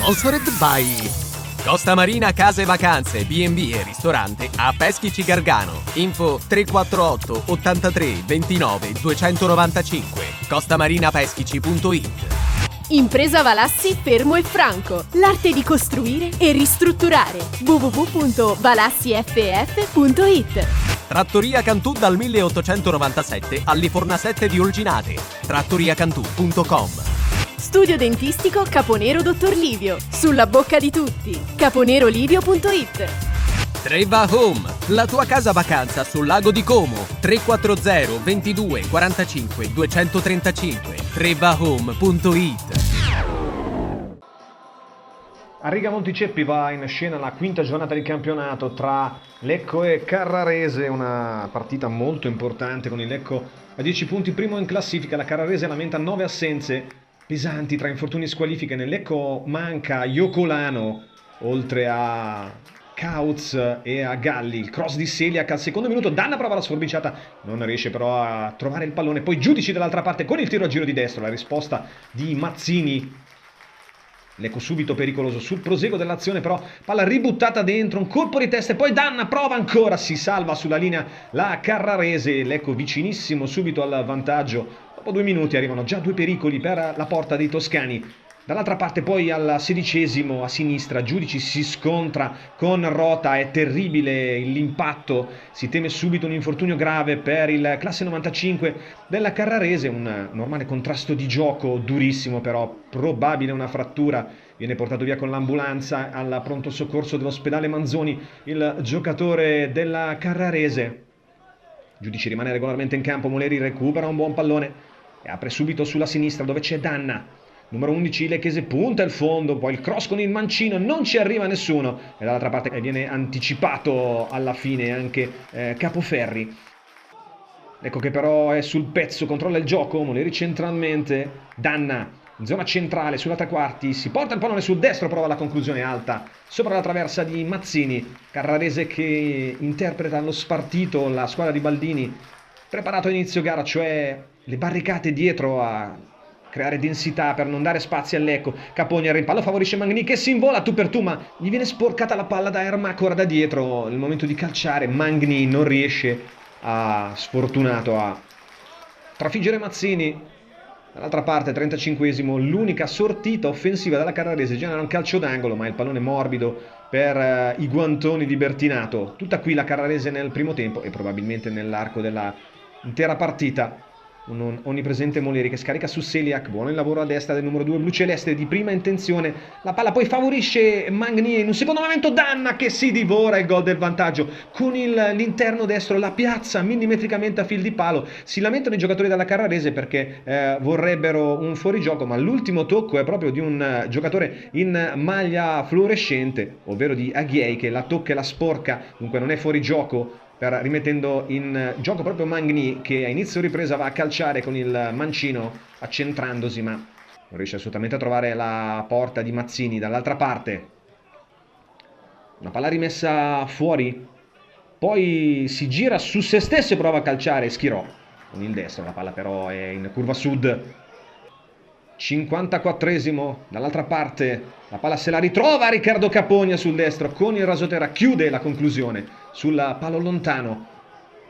Sponsored by Costa Marina Case Vacanze, B&B e ristorante a Peschici Gargano. Info 348 83 29 295 costamarinapeschici.it. Impresa Valassi Fermo e Franco. L'arte di costruire e ristrutturare. www.valassiff.it. Trattoria Cantù dal 1897 all'Ifornasette di Olginate. trattoriacantù.com. Studio dentistico Caponero Dottor Livio. Sulla bocca di tutti. caponerolivio.it. Treva Home, la tua casa vacanza sul lago di Como. 340 22 45 235 trevahome.it. A Riga Monticeppi va in scena la quinta giornata di campionato tra Lecco e Carrarese, una partita molto importante con il Lecco a 10 punti primo in classifica. La Carrarese lamenta 9 assenze pesanti tra infortuni e squalifiche. Nel Lecco manca Iocolano, oltre a Kautz e a Galli. Il cross di Seliak al secondo minuto, Danna prova la sforbiciata, non riesce però a trovare il pallone. Poi Giudici dall'altra parte con il tiro a giro di destro, la risposta di Mazzini. Lecco subito pericoloso sul proseguo dell'azione, però palla ributtata dentro, un colpo di testa e poi Danna prova ancora, si salva sulla linea la Carrarese. Lecco vicinissimo subito al vantaggio. Dopo 2 minuti arrivano già 2 pericoli per la porta dei toscani. Dall'altra parte poi al 16° a sinistra Giudici si scontra con Rota, è terribile l'impatto, si teme subito un infortunio grave per il classe 95 della Carrarese, un normale contrasto di gioco durissimo, però probabile una frattura. Viene portato via con l'ambulanza al pronto soccorso dell'ospedale Manzoni il giocatore della Carrarese. Giudici rimane regolarmente in campo, Moleri recupera un buon pallone e apre subito sulla sinistra dove c'è Danna. Numero 11 Lecchese punta il fondo, poi il cross con il mancino, non ci arriva nessuno e dall'altra parte viene anticipato alla fine anche Capoferri. Ecco che però è sul pezzo, controlla il gioco, Moleri centralmente, Danna in zona centrale sulla tre quarti, si porta il pallone sul destro, prova la conclusione alta sopra la traversa di Mazzini. Carrarese che interpreta lo spartito, la squadra di Baldini preparato a inizio gara, cioè le barricate dietro a creare densità per non dare spazio all'Ecco. Capogna il rimpallo favorisce Magni che si invola tu per tu, ma gli viene sporcata la palla da Ermac ora da dietro. Nel momento di calciare Magni non riesce, sfortunato a trafiggere Mazzini. Dall'altra parte 35°, l'unica sortita offensiva della Carrarese genera un calcio d'angolo, ma il pallone morbido per i guantoni di Bertinato. Tutta qui la Carrarese nel primo tempo e probabilmente nell'arco della intera partita. Un onnipresente Moleri che scarica su Seliak, buono il lavoro a destra del numero 2 bluceleste di prima intenzione, la palla poi favorisce Magni, in un secondo momento Danna che si divora il gol del vantaggio con l'interno destro, la piazza millimetricamente a fil di palo. Si lamentano i giocatori della Carrarese perché vorrebbero un fuorigioco, ma l'ultimo tocco è proprio di un giocatore in maglia fluorescente, ovvero di Aghiei, che la tocca e la sporca, dunque non è fuorigioco, rimettendo in gioco proprio Magni che a inizio ripresa va a calciare con il mancino accentrandosi, ma non riesce assolutamente a trovare la porta di Mazzini. Dall'altra parte una palla rimessa fuori, poi si gira su se stesso e prova a calciare Schirò con il destro, la palla però è in curva sud. 54°, dall'altra parte la palla se la ritrova Riccardo Capogna sul destro con il rasoterra, chiude la conclusione sul palo lontano.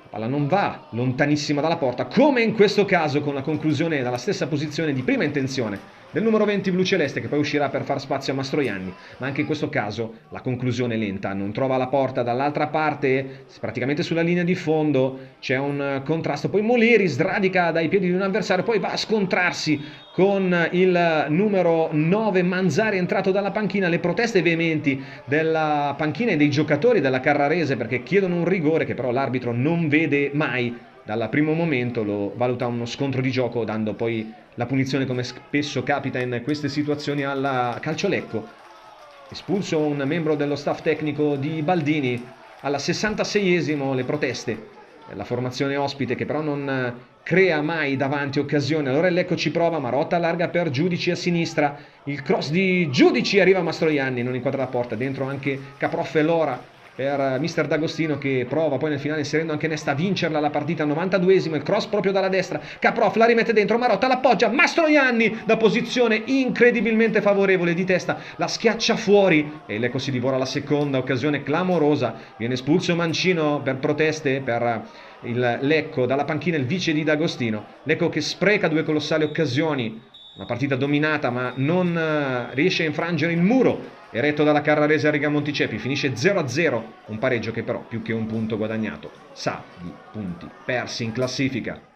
La palla non va lontanissima dalla porta, come in questo caso con la conclusione dalla stessa posizione di prima intenzione del numero 20 bluceleste, che poi uscirà per far spazio a Mastroianni, ma anche in questo caso la conclusione lenta, non trova la porta. Dall'altra parte, praticamente sulla linea di fondo, c'è un contrasto, poi Moleri sradica dai piedi di un avversario, poi va a scontrarsi con il numero 9 Manzari entrato dalla panchina. Le proteste veementi della panchina e dei giocatori della Carrarese perché chiedono un rigore che però l'arbitro non vede mai. Dal primo momento lo valuta uno scontro di gioco, dando poi la punizione, come spesso capita in queste situazioni, alla calcio Lecco. Espulso un membro dello staff tecnico di Baldini. Alla 66°, le proteste la formazione ospite che però non crea mai davanti occasione. Allora il Lecco ci prova, Marotta allarga per Giudici a sinistra, il cross di Giudici, arriva a Mastroianni, non inquadra la porta, dentro anche Caproff e Lora. per mister D'Agostino, che prova poi nel finale, inserendo anche Nesta, a vincerla la partita al 92esimo. Il cross proprio dalla destra, Caprof la rimette dentro, Marotta l'appoggia, Mastroianni da posizione incredibilmente favorevole di testa la schiaccia fuori e Lecco si divora la seconda occasione clamorosa. Viene espulso Mancino per proteste per il Lecco, dalla panchina il vice di D'Agostino. Lecco che spreca due colossali occasioni, una partita dominata ma non riesce a infrangere il muro eretto dalla Carrarese a Riga Monticepi. Finisce 0-0, un pareggio che però più che un punto guadagnato sa di punti persi in classifica.